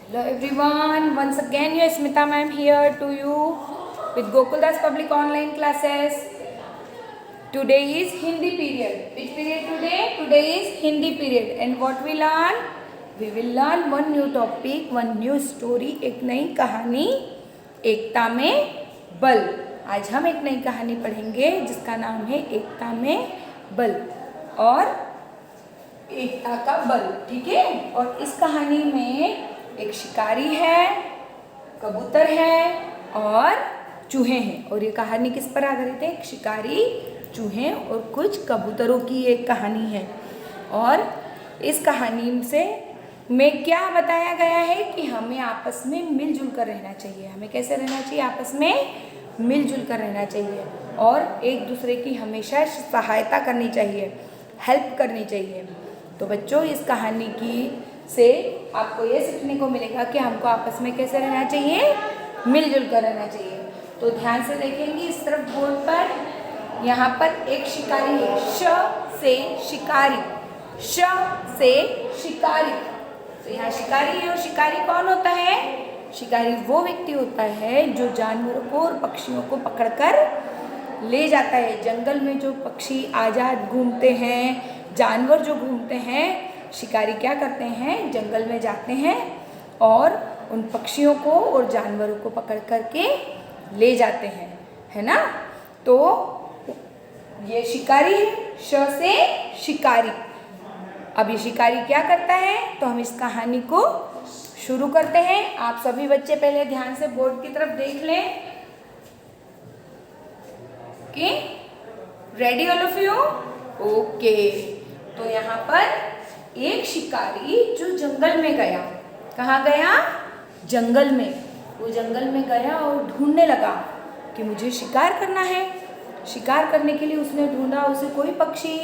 Hello everyone, once again your Smita ma'am here to you with Gokuldas Public Online Classes. Today is Hindi period. Which period today? Today is Hindi period. And what we learn? We will learn one new topic, one new story, एक नई कहानी, एकता में बल. आज हम एक नई कहानी पढ़ेंगे जिसका नाम है एकता में बल और एकता का बल. ठीक है. और इस कहानी में एक शिकारी है, कबूतर है और चूहे हैं. और ये कहानी किस पर आधारित है? एक शिकारी, चूहे और कुछ कबूतरों की एक कहानी है. और इस कहानी से में क्या बताया गया है कि हमें आपस में मिलजुल कर रहना चाहिए. हमें कैसे रहना चाहिए? आपस में मिलजुल कर रहना चाहिए और एक दूसरे की हमेशा सहायता करनी चाहिए, हेल्प करनी चाहिए. तो बच्चों, इस कहानी की से आपको ये सीखने को मिलेगा कि हमको आपस में कैसे रहना चाहिए, मिलजुल कर रहना चाहिए. तो ध्यान से देखेंगे इस तरफ बोर्ड पर. यहाँ पर एक शिकारी है, श से शिकारी, श से शिकारी. तो यहाँ शिकारी है. और शिकारी कौन होता है? शिकारी वो व्यक्ति होता है जो जानवरों को और पक्षियों को पकड़कर ले जाता है. जंगल में जो पक्षी आज़ाद घूमते हैं, जानवर जो घूमते हैं, शिकारी क्या करते हैं? जंगल में जाते हैं और उन पक्षियों को और जानवरों को पकड़ करके ले जाते हैं, है ना. तो ये शिकारी है, श से शिकारी. अब ये शिकारी क्या करता है? तो हम इस कहानी को शुरू करते हैं. आप सभी बच्चे पहले ध्यान से बोर्ड की तरफ देख लें. Okay, ready all of you? Okay. तो यहाँ पर एक शिकारी जो जंगल में गया. कहाँ गया? जंगल में. वो जंगल में गया और ढूंढने लगा कि मुझे शिकार करना है. शिकार करने के लिए उसने ढूंढा, उसे कोई पक्षी,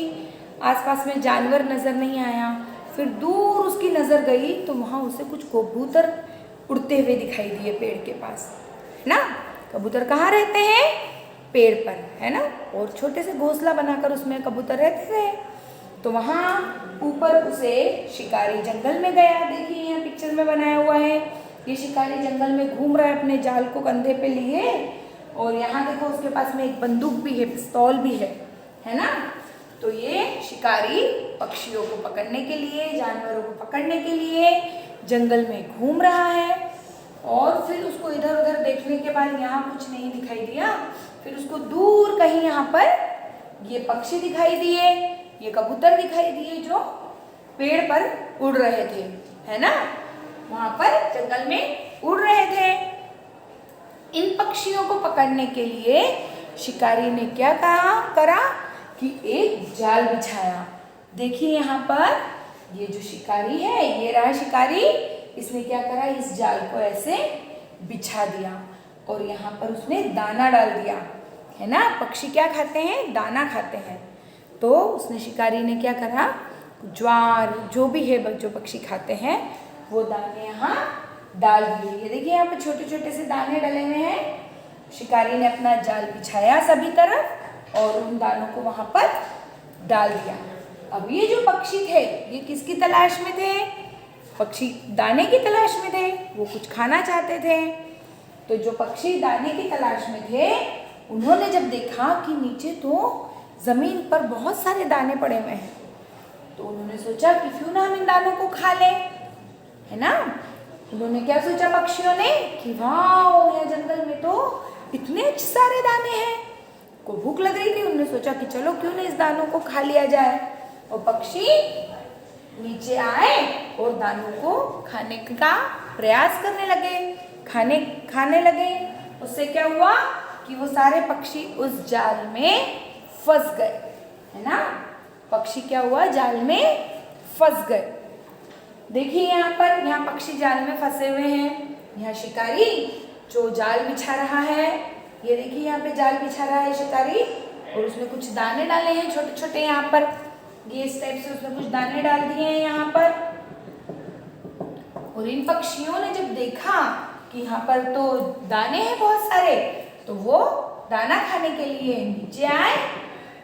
आसपास में जानवर नज़र नहीं आया. फिर दूर उसकी नज़र गई तो वहाँ उसे कुछ कबूतर उड़ते हुए दिखाई दिए पेड़ के पास, है ना. कबूतर कहाँ रहते हैं? पेड़ पर, है ना. और छोटे से घोंसला बनाकर उसमें कबूतर रहते थे. तो वहाँ ऊपर उसे शिकारी जंगल में गया. देखिए यहाँ पिक्चर में बनाया हुआ है. ये शिकारी जंगल में घूम रहा है अपने जाल को कंधे पे लिए. और यहाँ देखो उसके पास में एक बंदूक भी है, पिस्तौल भी है ना. तो ये शिकारी पक्षियों को पकड़ने के लिए, जानवरों को पकड़ने के लिए जंगल में घूम रहा है. और फिर उसको इधर उधर देखने के बाद यहाँ कुछ नहीं दिखाई दिया. फिर उसको दूर कहीं यहाँ पर ये पक्षी दिखाई दिए, ये कबूतर दिखाई दिए जो पेड़ पर उड़ रहे थे, है ना. वहां पर जंगल में उड़ रहे थे. इन पक्षियों को पकड़ने के लिए शिकारी ने क्या करा कि एक जाल बिछाया. देखिए यहाँ पर ये जो शिकारी है, ये रहा शिकारी. इसने क्या करा? इस जाल को ऐसे बिछा दिया और यहाँ पर उसने दाना डाल दिया, है ना. पक्षी क्या खाते हैं? दाना खाते हैं. तो उसने, शिकारी ने क्या करा? ज्वार जो भी है जो पक्षी खाते हैं वो दाने यहाँ डाल दिए. ये देखिए यहाँ पे छोटे छोटे से दाने डले हुए हैं. शिकारी ने अपना जाल बिछाया सभी तरफ और उन दानों को वहाँ पर डाल दिया. अब ये जो पक्षी थे, ये किसकी तलाश में थे? पक्षी दाने की तलाश में थे. वो कुछ खाना चाहते थे. तो जो पक्षी दाने की तलाश में थे, उन्होंने जब देखा कि नीचे तो ज़मीन पर बहुत सारे दाने पड़े हुए हैं, तो उन्होंने सोचा कि क्यों ना हम इन दानों को खा लें, है ना. उन्होंने क्या सोचा पक्षियों ने कि वाह, यहाँ जंगल में तो इतने सारे दाने हैं. को भूख लग रही थी. उन्होंने सोचा कि चलो क्यों ना इस दानों को खा लिया जाए. और पक्षी नीचे आए और दानों को खाने का प्रयास करने लगे, खाने लगे. उससे क्या हुआ कि वो सारे पक्षी उस जाल में फंस गए, है ना. पक्षी क्या हुआ? जाल में फंस गए. देखिए यहाँ पक्षी जाल में फंसे हुए हैं. यहाँ शिकारी जो जाल बिछा रहा है, ये देखिए यहाँ पे जाल बिछा रहा है शिकारी. और उसने कुछ दाने डाले हैं छोटे छोटे यहाँ पर. ये इस टाइप से उसने कुछ दाने डाल दिए हैं यहाँ पर. और इन पक्षियों ने जब देखा कि यहाँ पर तो दाने हैं बहुत सारे, तो वो दाना खाने के लिए नीचे आए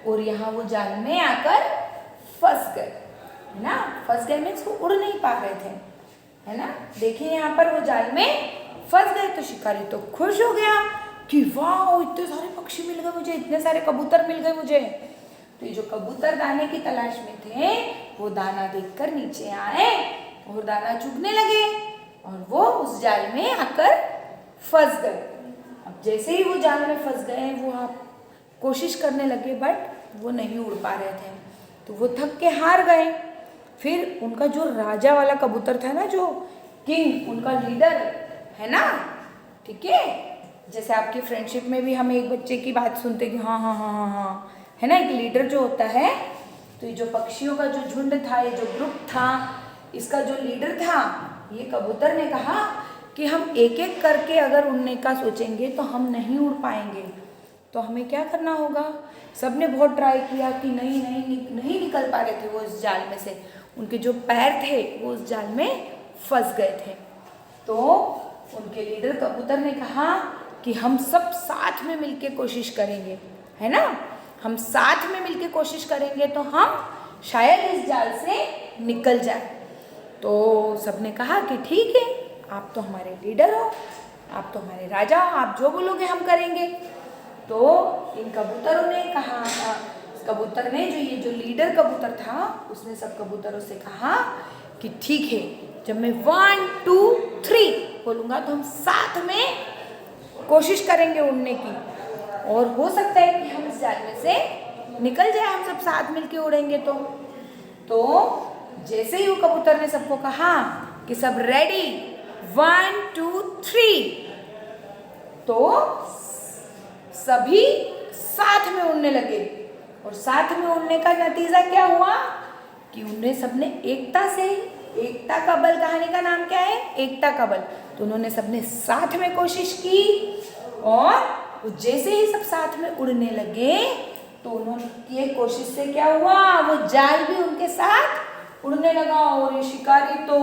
और यहाँ वो जाल में आकर फंस गए, है ना. फंस गए मीन्स वो उड़ नहीं पा रहे थे. है ना। देखिए यहाँ पर वो जाल में फंस गए तो शिकारी तो खुश हो गया कि वाह इतने सारे पक्षी मिल गए मुझे, इतने सारे कबूतर मिल गए मुझे। तो ये जो कबूतर दाने की तलाश में थे वो दाना देखकर नीचे आए और दाना चुगने लगे और वो उस जाल में आकर फंस गए। अब जैसे ही वो जाल में फंस गए वो आप कोशिश करने लगे बट वो नहीं उड़ पा रहे थे, तो वो थक के हार गए। फिर उनका जो राजा वाला कबूतर था ना, जो किंग, उनका लीडर है ना, ठीक है, जैसे आपकी फ्रेंडशिप में भी हम एक बच्चे की बात सुनते कि हाँ हाँ हाँ हाँ हाँ, है ना, एक लीडर जो होता है। तो ये जो पक्षियों का जो झुंड था, ये जो ग्रुप था, इसका जो लीडर था, ये कबूतर ने कहा कि हम एक एक करके अगर उड़ने का सोचेंगे तो हम नहीं उड़ पाएंगे, तो हमें क्या करना होगा। सबने बहुत ट्राई किया कि नहीं निकल पा रहे थे वो इस जाल में से, उनके जो पैर थे वो उस जाल में फंस गए थे। तो उनके लीडर कबूतर ने कहा कि हम सब साथ में मिलके कोशिश करेंगे, है ना, हम साथ में मिलके कोशिश करेंगे तो हम शायद इस जाल से निकल जाए। तो सबने कहा कि ठीक है, आप तो हमारे लीडर हो, आप तो हमारे राजा हो, आप जो बोलोगे हम करेंगे। तो इन कबूतरों ने कहा, कबूतर ने, जो लीडर कबूतर था, उसने सब कबूतरों से कहा कि ठीक है, जब मैं 1 2 3 बोलूँगा तो हम साथ में कोशिश करेंगे उड़ने की, और हो सकता है कि हम इस जाल में से निकल जाए, हम सब साथ मिलके उड़ेंगे। तो जैसे ही वो कबूतर ने सबको कहा कि सब रेडी 1 2 3, तो सभी साथ में उड़ने लगे। और साथ में उड़ने का नतीजा क्या हुआ कि उन्हें सबने एकता का बल, कहानी का नाम क्या है, एकता का बल। तो उन्होंने सबने साथ में कोशिश की और जैसे ही सब साथ में उड़ने लगे तो उन्होंने किए कोशिश से क्या हुआ, वो जाल भी उनके साथ उड़ने लगा। और ये शिकारी तो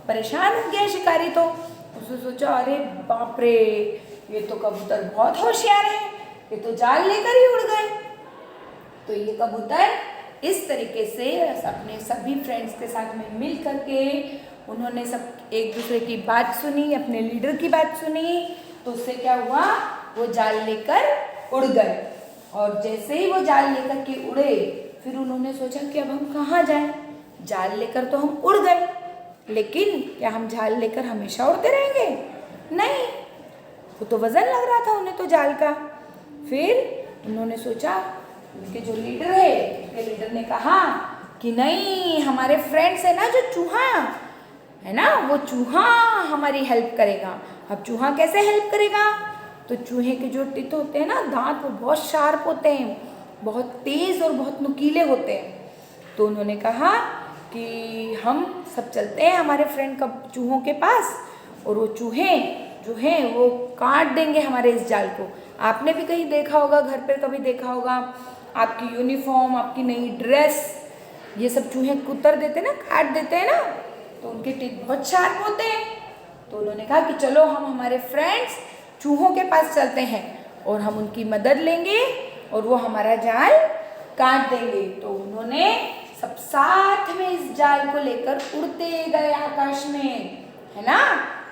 परेशान हो गया। शिकारी तो उसने सोचा अरे बाप रे, ये तो कबूतर बहुत होशियार है, ये तो जाल लेकर ही उड़ गए। तो ये कबूतर इस तरीके से अपने सभी फ्रेंड्स के साथ में मिल करके उन्होंने सब एक दूसरे की बात सुनी, अपने लीडर की बात सुनी। तो उससे क्या हुआ, वो जाल लेकर उड़ गए। और जैसे ही वो जाल लेकर के उड़े, फिर उन्होंने सोचा कि अब हम कहाँ जाएं, जाल लेकर तो हम उड़ गए, लेकिन क्या हम जाल लेकर हमेशा उड़ते रहेंगे, नहीं, वो तो वजन लग रहा था उन्हें तो जाल का। फिर उन्होंने सोचा, उनके जो लीडर है, उनके लीडर ने कहा कि नहीं, हमारे फ्रेंड्स है ना जो चूहा है ना, वो चूहा हमारी हेल्प करेगा। अब चूहा कैसे हेल्प करेगा, तो चूहे के जो टीथ होते हैं ना, दांत, वो बहुत शार्प होते हैं, बहुत तेज़ और बहुत नुकीले होते हैं। तो उन्होंने कहा कि हम सब चलते हैं हमारे फ्रेंड का चूहों के पास, और वो चूहे जो हैं वो काट देंगे हमारे इस जाल को। आपने भी कहीं देखा होगा, घर पर कभी देखा होगा, आपकी यूनिफॉर्म, आपकी नई ड्रेस, ये सब चूहे कुतर देते हैं ना, काट देते हैं ना, तो उनके टीथ बहुत शार्प होते हैं। तो उन्होंने कहा कि चलो हम हमारे फ्रेंड्स चूहों के पास चलते हैं और हम उनकी मदद लेंगे और वो हमारा जाल काट देंगे। तो उन्होंने सब साथ में इस जाल को लेकर उड़ते गए आकाश में, है ना।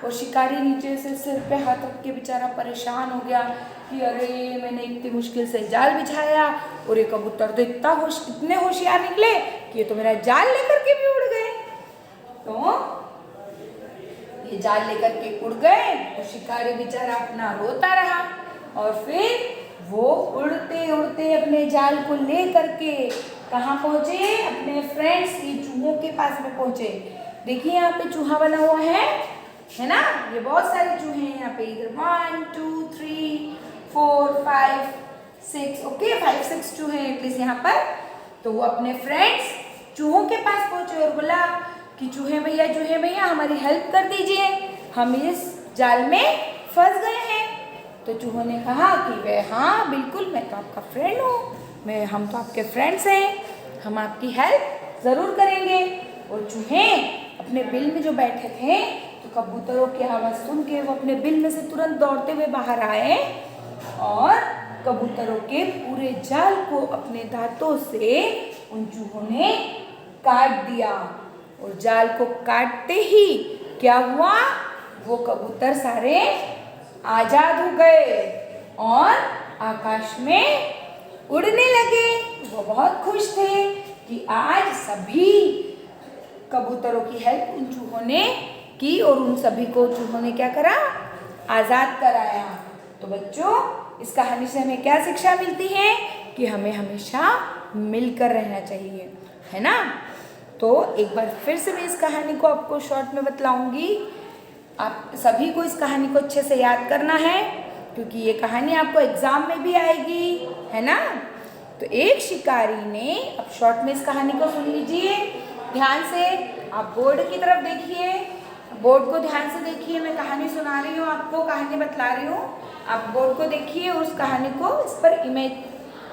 और शिकारी नीचे से सिर पे हाथ रख के बेचारा परेशान हो गया कि अरे मैंने इतनी मुश्किल से जाल बिछाया और ये कबूतर तो इतने होशियार निकले कि ये तो मेरा जाल लेकर के भी उड़ गए। तो ये जाल लेकर के उड़ गए और शिकारी बेचारा अपना रोता रहा। और फिर वो उड़ते उड़ते अपने जाल को ले करके कहाँ पहुँचे, अपने फ्रेंड्स की चूहों के पास में पहुँचे। देखिए यहाँ पे चूहा बना हुआ है ना, ये बहुत सारे चूहे हैं यहाँ पे, इधर 1 2 3 4 5 6, ओके 5-6 चूहे हैं एटलीस्ट यहाँ पर। तो वो अपने फ्रेंड्स चूहों के पास पहुँचे और बोला कि चूहे भैया हमारी हेल्प कर दीजिए, हम इस जाल में फंस गए हैं। तो चूहों ने कहा कि वे हाँ बिल्कुल, मैं तो आपका फ्रेंड हूँ, हम तो आपके फ्रेंड्स हैं, हम आपकी हेल्प ज़रूर करेंगे। और चूहे अपने बिल में जो बैठे थे, तो कबूतरों की आवाज़ सुन के वो अपने बिल में से तुरंत दौड़ते हुए बाहर आए और कबूतरों के पूरे जाल को अपने दांतों से उन चूहों ने काट दिया। और जाल को काटते ही क्या हुआ, वो कबूतर सारे आजाद हो गए और आकाश में उड़ने लगे। वो बहुत खुश थे कि आज सभी कबूतरों की हेल्प उन चूहों ने की और उन सभी को चूहों ने क्या करा, आज़ाद कराया। तो बच्चों, इस कहानी से हमें क्या शिक्षा मिलती है कि हमें हमेशा मिलकर रहना चाहिए, है ना। तो एक बार फिर से मैं इस कहानी को आपको शॉर्ट में बतलाऊंगी। आप सभी को इस कहानी को अच्छे से याद करना है क्योंकि ये कहानी आपको एग्जाम में भी आएगी, है ना। तो एक शिकारी ने, अब शॉर्ट में इस कहानी को सुन लीजिए ध्यान से। आप बोर्ड की तरफ देखिए, बोर्ड को ध्यान से देखिए। मैं कहानी सुना रही हूँ आपको, कहानी बतला रही हूँ। आप बोर्ड को देखिए और उस कहानी को इस पर इमेज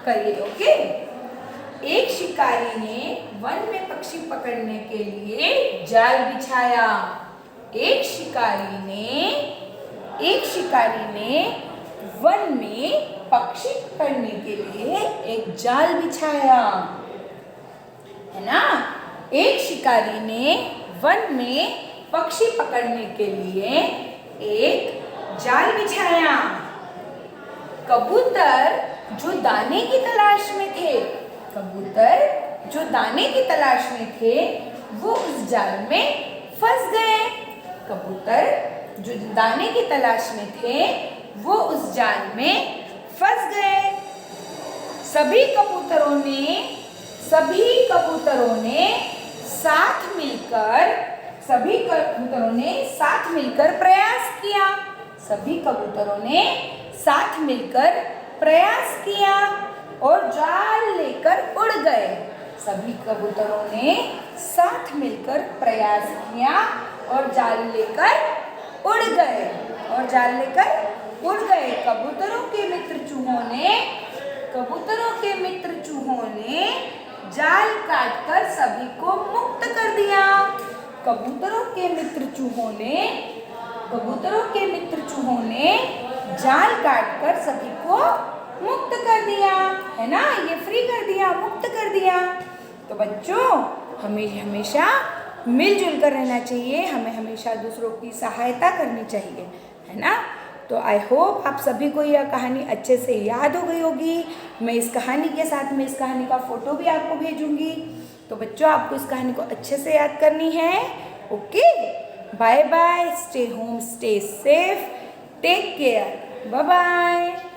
करिए। ओके। एक शिकारी ने वन में पक्षी पकड़ने के लिए जाल बिछाया। एक शिकारी ने वन में पक्षी पकड़ने के लिए एक जाल बिछाया, है ना। एक शिकारी ने वन में पक्षी पकड़ने के लिए एक जाल बिछाया। कबूतर जो दाने की तलाश में थे, वो उस जाल में फंस गए। कबूतर जो दाने की तलाश में थे, वो उस जाल में फंस गए। सभी कबूतरों ने साथ मिलकर प्रयास किया और जाल लेकर उड़ गए। सभी कबूतरों ने साथ मिलकर प्रयास किया और जाल लेकर उड़ गए। कबूतरों के मित्र चूहों ने जाल काटकर सभी को मुक्त कर दिया। कबूतरों के मित्र चूहों ने जाल काटकर सभी को मुक्त कर दिया, है ना। ये फ्री कर दिया, मुक्त कर दिया। तो बच्चों, हमें हमेशा मिलजुल कर रहना चाहिए, हमें हमेशा दूसरों की सहायता करनी चाहिए, है ना। तो आई होप आप सभी को यह कहानी अच्छे से याद हो गई होगी। मैं इस कहानी के साथ में इस कहानी का फोटो भी आपको भेजूंगी। तो बच्चों, आपको इस कहानी को अच्छे से याद करनी है। Okay, bye bye, stay home, stay safe, take care, bye bye.